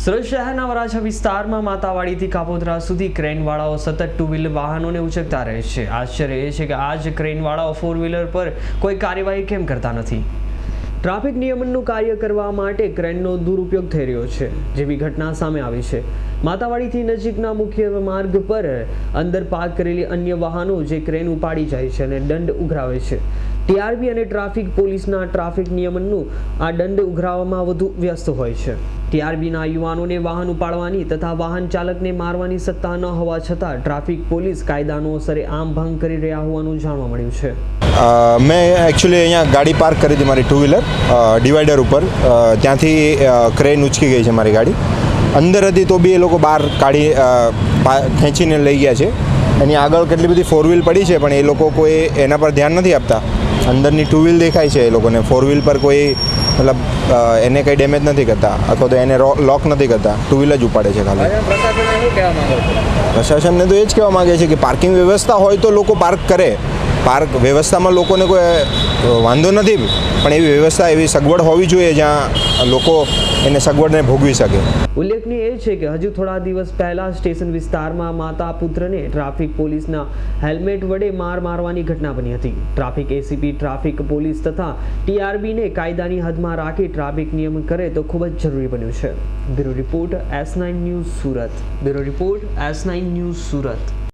સુરત શહેરના વરાછા વિસ્તારમાં માતાવાડીથી કાપોદ્રા સુધી ક્રેનવાળાઓ સતત ટુ વ્હીલર વાહનોને ઉચકતા રહે છે। આશ્ચર્ય એ છે કે આ જ ક્રેનવાળાઓ ફોર વ્હીલર પર કોઈ કાર્યવાહી કેમ કરતા નથી। ટ્રાફિક નિયમનનું કાર્ય કરવા માટે ક્રેનનો દુરુપયોગ થઈ રહ્યો છે, જેવી ઘટના સામે આવી છે। માતાવાડીથી નજીકના મુખ્ય માર્ગ પર અંદર પાર્ક કરેલી અન્ય વાહનો જે ક્રેન ઉપાડી જાય છે અને દંડ ઉઘરાવે છે। ટીઆરબી અને ટ્રાફિક પોલીસના ટ્રાફિક નિયમનનું આ દંડ ઉઘરાવવામાં વધુ વ્યસ્ત હોય છે। ટીઆરબીના યુવાનોને વાહન ઉપાડવાની તથા વાહન ચાલકને મારવાની સત્તા ન હોવા છતાં ટ્રાફિક પોલીસ કાયદાનો સરેઆમ ભંગ કરી રહ્યા હોવાનું જાણવા મળ્યું છે। મેં એકચ્યુઅલી અહીંયા ગાડી પાર્ક કરી હતી મારી ટુ વ્હીલર ડિવાઈડર ઉપર, ત્યાંથી ક્રેન ઉચકી ગઈ છે મારી ગાડી। અંદર હતી તો બી એ લોકો બહાર કાઢી ખેંચીને લઈ ગયા છે। એની આગળ કેટલી બધી ફોર વ્હીલ પડી છે, પણ એ લોકો કોઈ એના પર ધ્યાન નથી આપતા। અંદરની ટુ વ્હીલ દેખાય છે એ લોકોને, ફોર વ્હીલ પર કોઈ મતલબ એને કંઈ ડેમેજ નથી કરતા અથવા તો એને લોક નથી કરતા, ટુ વ્હીલ જ ઉપાડે છે ખાલી। પ્રશાસનને તો એ જ કહેવા માગે છે કે પાર્કિંગ વ્યવસ્થા હોય તો લોકો પાર્ક કરે। પાર્ક વ્યવસ્થામાં લોકોને કોઈ વાંધો નથી, પણ એવી વ્યવસ્થા, એવી સગવડ હોવી જોઈએ જ્યાં લોકો એને સગવડને ભોગવી શકે। ઉલ્લેખનીય એ છે કે હજુ થોડા દિવસ પહેલા સ્ટેશન વિસ્તારમાં માતા પુત્રને ટ્રાફિક પોલીસના હેલ્મેટ વડે મારવાની ઘટના બની હતી। ટ્રાફિક એસીપી, ટ્રાફિક પોલીસ તથા ટીઆરબીને કાયદાની હદમાં રાખી ટ્રાફિક નિયમન કરે તો ખૂબ જ જરૂરી બન્યું છે। Bureau report S9 news Surat.